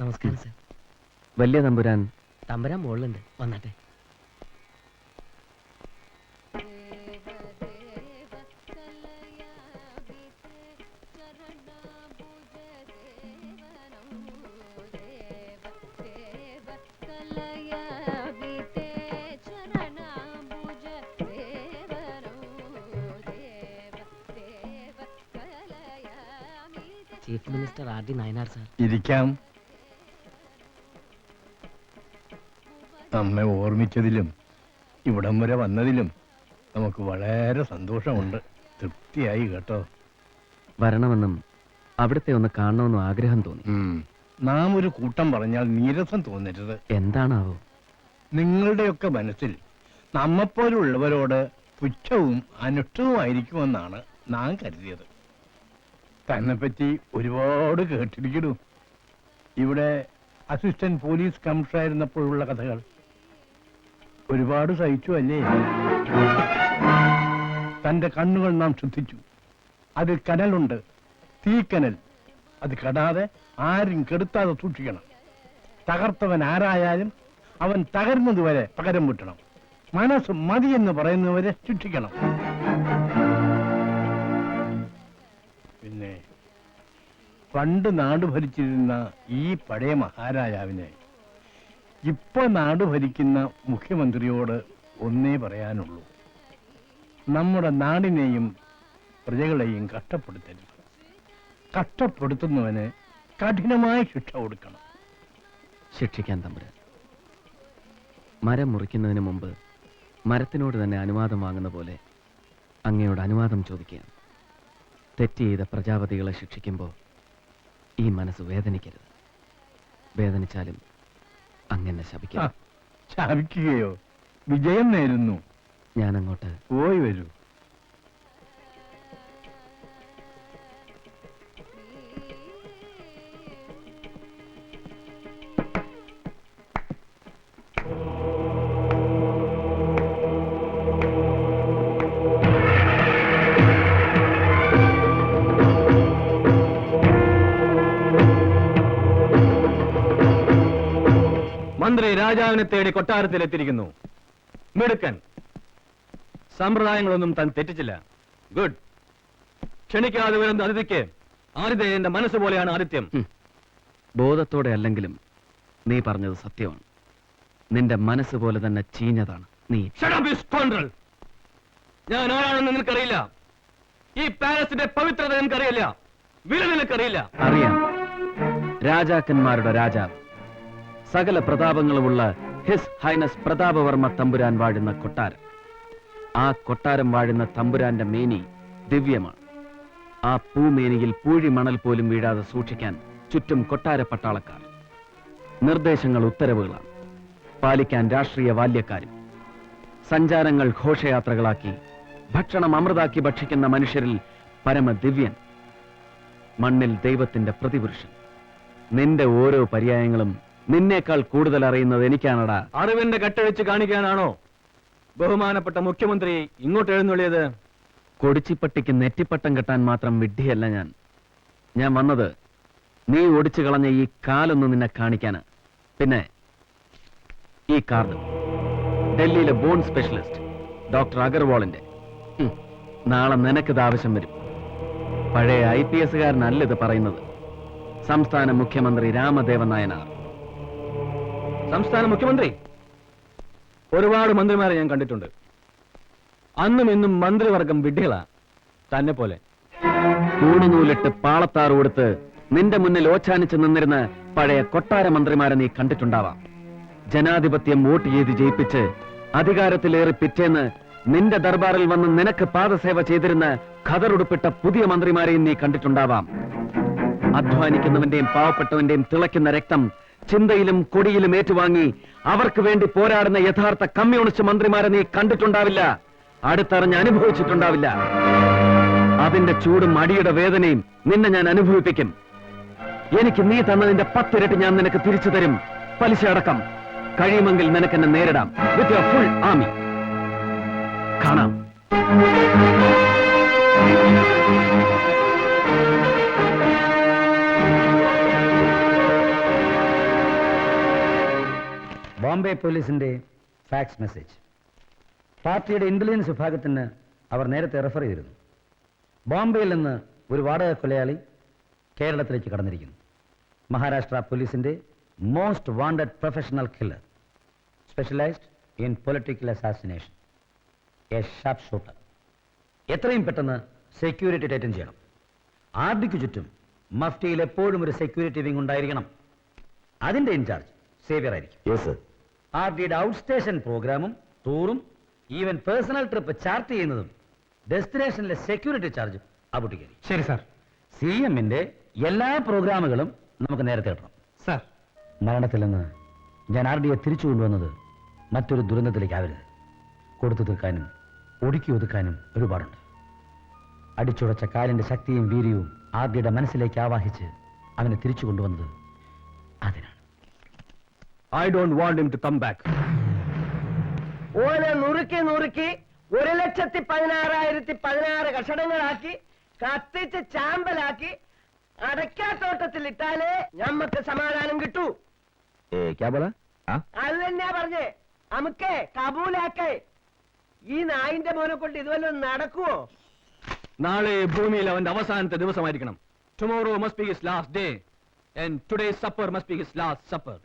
നമസ്കാരം സർ. വലിയ തമ്പുരാൻ തമ്പുരാൻ മുകളിലുണ്ട്, വന്നാട്ടെ. Chief minister R D Nayanar sir. ഇരിക്കാം. നമ്മെ ഓർമ്മിച്ചതിലും ഇവിടം വരെ വന്നതിലും നമുക്ക് വളരെ സന്തോഷമുണ്ട്. തൃപ്തിയായി കേട്ടോ. വരണമെന്നും അവിടുത്തെ ഒന്ന് കാണണമെന്നും ആഗ്രഹം തോന്നി. നാം ഒരു കൂട്ടം പറഞ്ഞാൽ നീരസം തോന്നരുത്. എന്താണാവോ? നിങ്ങളുടെയൊക്കെ മനസ്സിൽ നമ്മെപ്പോലുള്ളവരോട് പുച്ഛവും അനിഷ്ടവുമായിരിക്കുമെന്നാണ് നാം കരുതിയത്. തന്നെപ്പറ്റി ഒരുപാട് കേട്ടിരിക്കണു. ഇവിടെ അസിസ്റ്റന്റ് പോലീസ് കമ്മീഷണർ ആയിരുന്നപ്പോഴുള്ള കഥകൾ ഒരുപാട് സഹിച്ചു അല്ലേ? തന്റെ കണ്ണുകൾ നാം ശ്രദ്ധിച്ചു. അതിൽ കനലുണ്ട്, തീക്കനൽ. അത് കെടാതെ ആരും കെടുത്താതെ സൂക്ഷിക്കണം. തകർത്തവൻ ആരായാലും അവൻ തകരുന്നതുവരെ പകരം വീട്ടണം. മനസ്സ് മതിയെന്ന് പറയുന്നവരെ ശിക്ഷിക്കണം. പിന്നെ പണ്ട് നാട് ഭരിച്ചിരുന്ന ഈ പഴയ മഹാരാജാവിനെ ഇപ്പൊ നാട് ഭരിക്കുന്ന മുഖ്യമന്ത്രിയോട് ഒന്നേ പറയാനുള്ളൂ: നമ്മുടെ നാടിനെയും പ്രജകളെയും കഷ്ടപ്പെടുത്തരുത്. കഷ്ടപ്പെടുത്തുന്നവന് കഠിനമായ ശിക്ഷ കൊടുക്കണം. ശിക്ഷിക്കാൻ തമ്പുരാൻ. മരം മുറിക്കുന്നതിന് മുമ്പ് മരത്തിനോട് തന്നെ അനുവാദം വാങ്ങുന്ന പോലെ അങ്ങയോട് അനുവാദം ചോദിക്കുകയാണ്. തെറ്റ് ചെയ്ത പ്രജാപതികളെ ശിക്ഷിക്കുമ്പോൾ ഈ മനസ്സ് വേദനിക്കരുത്. വേദനിച്ചാലും അങ്ങനെ ശപിക്കണം. ശപിക്കുകയോ? വിജയം നേരുന്നു. ഞാനങ്ങോട്ട് പോയി വരൂ. മന്ത്രി രാജാവിനെ തേടി കൊട്ടാരത്തിലെത്തിയിരിക്കുന്നു. മിടുക്കൻ. സമ്പ്രദായങ്ങളൊന്നും താൻ തെറ്റിച്ചില്ല. ഗുഡ്. ക്ഷണിക്കാതെ വരുന്ന അതിഥിക്ക് ആതിഥേയന്റെ മനസ്സ് പോലെയാണ് ആതിഥ്യം. ബോധത്തോടെ അല്ലെങ്കിലും നീ പറഞ്ഞത് സത്യമാണ്. നിന്റെ മനസ്സ് പോലെ തന്നെ ചീഞ്ഞതാണ് നീ. ഞാൻ ആരാണെന്ന് നിനക്കറിയില്ല. ഈ പാലസിന്റെ പവിത്രത നിനക്കറിയില്ല. വില നിനക്കറിയില്ല. അറിയാം. രാജാക്കന്മാരുടെ രാജാവ്, സകല പ്രതാപങ്ങളുമുള്ള ഹിസ് ഹൈനസ് പ്രതാപവർമ്മ തമ്പുരാൻ വാഴുന്ന കൊട്ടാരം. ആ കൊട്ടാരം വാഴുന്ന തമ്പുരാന്റെ മേനി ദിവ്യമാണ്. ആ പൂമേനിയിൽ പൂഴി മണൽ പോലും വീഴാതെ സൂക്ഷിക്കാൻ ചുറ്റും കൊട്ടാര പട്ടാളക്കാർ. നിർദ്ദേശങ്ങൾ ഉത്തരവുകളാണ്. പാലിക്കാൻ രാഷ്ട്രീയ ബാല്യക്കാരും. സഞ്ചാരങ്ങൾ ഘോഷയാത്രകളാക്കി ഭക്ഷണം അമൃതാക്കി ഭക്ഷിക്കുന്ന മനുഷ്യരിൽ പരമദിവ്യൻ. മണ്ണിൽ ദൈവത്തിന്റെ പ്രതിപുരുഷൻ. നിന്റെ ഓരോ പര്യായങ്ങളും നിന്നേക്കാൾ കൂടുതൽ അറിയുന്നത് എനിക്കാണടാ. അറിവിന്റെ കെട്ടഴിച്ച് കാണിക്കാനാണോ ബഹുമാനപ്പെട്ട മുഖ്യമന്ത്രി ഇങ്ങോട്ട് എഴുന്നള്ളിയത്? കൊടിച്ചിപ്പട്ടിക്ക് നെറ്റിപ്പട്ടം കെട്ടാൻ മാത്രം വിഡ്ഢിയല്ല ഞാൻ. ഞാൻ വന്നത് നീ ഒടിച്ചു കളഞ്ഞ ഈ കാലൊന്ന് നിന്നെ കാണിക്കാന്. പിന്നെ ഈ കാർഡ് ഡൽഹിയിലെ ബോൺ സ്പെഷ്യലിസ്റ്റ് ഡോക്ടർ അഗർവാളിന്റെ. നാളെ നിനക്കിത് ആവശ്യം വരും. പഴയ IPS കാരനല്ല ഇത് പറയുന്നത്. സംസ്ഥാന മുഖ്യമന്ത്രി രാമദേവൻ നായനാർ. സംസ്ഥാന മുഖ്യമന്ത്രി? ഒരുപാട് മന്ത്രിമാരെ ഞാൻ കണ്ടിട്ടുണ്ട്. അന്നും ഇന്നും മന്ത്രിവർഗം വിഡ്ഢികളാ, തന്നെ പോലെ. കൂണുനൂലിട്ട് പാളത്താറ് കൊടുത്ത് നിന്റെ മുന്നിൽ ഓച്ചാനിച്ച് നിന്നിരുന്ന പഴയ കൊട്ടാര മന്ത്രിമാരെ നീ കണ്ടിട്ടുണ്ടാവാം. ജനാധിപത്യം വോട്ട് ചെയ്ത് ജയിപ്പിച്ച് അധികാരത്തിലേറി പിറ്റേന്ന് നിന്റെ ദർബാറിൽ വന്ന് നിനക്ക് പാദസേവ ചെയ്തിരുന്ന ഖദറുടുപ്പിട്ട പുതിയ മന്ത്രിമാരെയും നീ കണ്ടിട്ടുണ്ടാവാം. അധ്വാനിക്കുന്നവന്റെയും പാവപ്പെട്ടവന്റെയും തിളയ്ക്കുന്ന രക്തം ചിന്തയിലും കൊടിയിലും ഏറ്റുവാങ്ങി അവർക്ക് വേണ്ടി പോരാടുന്ന യഥാർത്ഥ കമ്മ്യൂണിസ്റ്റ് മന്ത്രിമാരെ നീ കണ്ടിട്ടുണ്ടാവില്ല, അടുത്തറിഞ്ഞ് അനുഭവിച്ചിട്ടുണ്ടാവില്ല. അതിന്റെ ചൂടും അടിയുടെ വേദനയും നിന്നെ ഞാൻ അനുഭവിപ്പിക്കും. എനിക്ക് നീ തന്നതിന്റെ 10 ഇരട്ടി ഞാൻ നിനക്ക് തിരിച്ചു തരും, പലിശ അടക്കം. കഴിയുമെങ്കിൽ നിനക്കെന്നെ നേരിടാം വിത്ത് യുവർ ഫുൾ ആർമി. കാണാം. ബോംബെ പോലീസിന്റെ ഫാക്സ് മെസ്സേജ്. പാർട്ടിയുടെ ഇന്റലിജൻസ് വിഭാഗത്തിന് അവർ നേരത്തെ റെഫർ ചെയ്തിരുന്നു. ബോംബെയിൽ നിന്ന് ഒരു വാടക കൊലയാളി കേരളത്തിലേക്ക് കടന്നിരിക്കുന്നു. മഹാരാഷ്ട്ര പോലീസിന്റെ most wanted professional killer, specialised in political assassination, A sharp shooter. എത്രയും പെട്ടെന്ന് സെക്യൂരിറ്റി ടൈറ്റൻ ചെയ്യണം. ആർഡിക്ക് ചുറ്റും മഫ്റ്റിയിൽ എപ്പോഴും ഒരു സെക്യൂരിറ്റി വിംഗ് ഉണ്ടായിരിക്കണം. അതിന്റെ ഇൻചാർജ് സേവിയർ ആയിരിക്കും. ആർഡിയുടെ ഔട്ട് സ്റ്റേഷൻ പ്രോഗ്രാമും ടൂറും ഈവൻ പേഴ്സണൽ ട്രിപ്പ് ചാർട്ട് ചെയ്യുന്നതും ഡെസ്റ്റിനേഷനിലെ സെക്യൂരിറ്റി ചാർജും അബുട്ടിക്കേരി. ശരി സാർ. CM-ന്റെ എല്ലാ പ്രോഗ്രാമുകളും നമുക്ക് നേരത്തെ കിട്ടണം. സാർ. മരണത്തിൽ നിന്ന് ഞാൻ RD-യെ തിരിച്ചു കൊണ്ടുവന്നത് മറ്റൊരു ദുരന്തത്തിലേക്കാവരുത്. കൊടുത്തു തീർക്കാനും ഒടുക്കി ഒതുക്കാനും ഒരുപാടുണ്ട്. അടിച്ചുടച്ച കാലിന്റെ ശക്തിയും വീര്യവും RD-യുടെ മനസ്സിലേക്ക് ആവാഹിച്ച് അവനെ തിരിച്ചു കൊണ്ടുവന്നത് അതിനാണ്. I don't want him to come back. ഓനെ നുറുക്കി 1,16,16 കഷണങ്ങളാക്കി കത്തിച്ച് ചാമ്പലാക്കി അടയ്ക്കാത്തോട്ടത്തിൽ ഇട്ടാലേ ഞമ്മക്ക് സമാധാനം കിട്ടൂ. അത് തന്നെയാ പറഞ്ഞേ, അമുക്കേ കബൂലാക്കേ. ഈ നായിന്റെ മോനെ കൊണ്ട് ഇതുവല്ലോ നടക്കുവോ? നാളെ ഭൂമിയിൽ അവന്റെ അവസാനത്തെ ദിവസമായിരിക്കണം. Tomorrow must be his last day, and today's supper must be his last supper.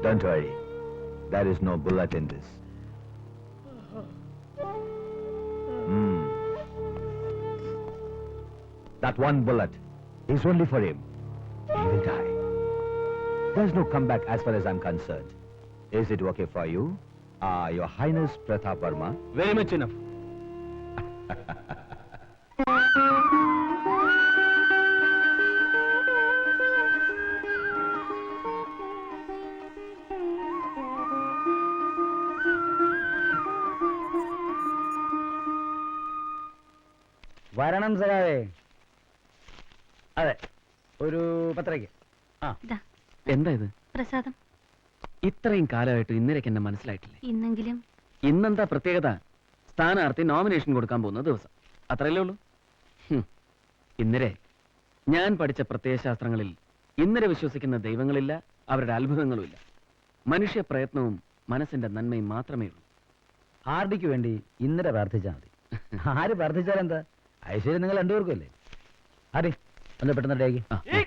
Don't worry. There is no bullet in this. That one bullet is only for him. He will die. There's no comeback as far as I'm concerned. Is it okay for you? Your Highness Pratap Verma? Very much enough. വരണം സഖാവേ. അതെ, ഒരു 10:30. ഇതാ എന്താ ഇത്? പ്രസാദം. ഇത്രയും കാലമായിട്ട് ഇന്നലേക്ക് എന്നെ മനസ്സിലായിട്ടില്ലേ? ഇന്നെങ്കിലും ഇന്നെന്താ പ്രത്യേകത? സ്ഥാനാർത്ഥി നോമിനേഷൻ കൊടുക്കാൻ പോകുന്ന ദിവസം, അത്രയല്ലേ ഉള്ളൂ. ഇന്നലെ ഞാൻ പഠിച്ച പ്രത്യയശാസ്ത്രങ്ങളിൽ ഇന്നലെ വിശ്വസിക്കുന്ന ദൈവങ്ങളില്ല, അവരുടെ അത്ഭുതങ്ങളുമില്ല. മനുഷ്യ പ്രയത്നവും മനസ്സിന്റെ നന്മയും മാത്രമേ ഉള്ളൂ. RD-ക്ക് വേണ്ടി ഇന്നലെ പ്രാർത്ഥിച്ചാൽ മതി. ആര് പ്രാർത്ഥിച്ചാലെന്താ? ഐശ്വര്യം നിങ്ങൾ രണ്ടുപേർക്കും അല്ലേ? ആര് ഒന്ന് പെട്ടെന്ന് റെഡിയാക്കി. ഈ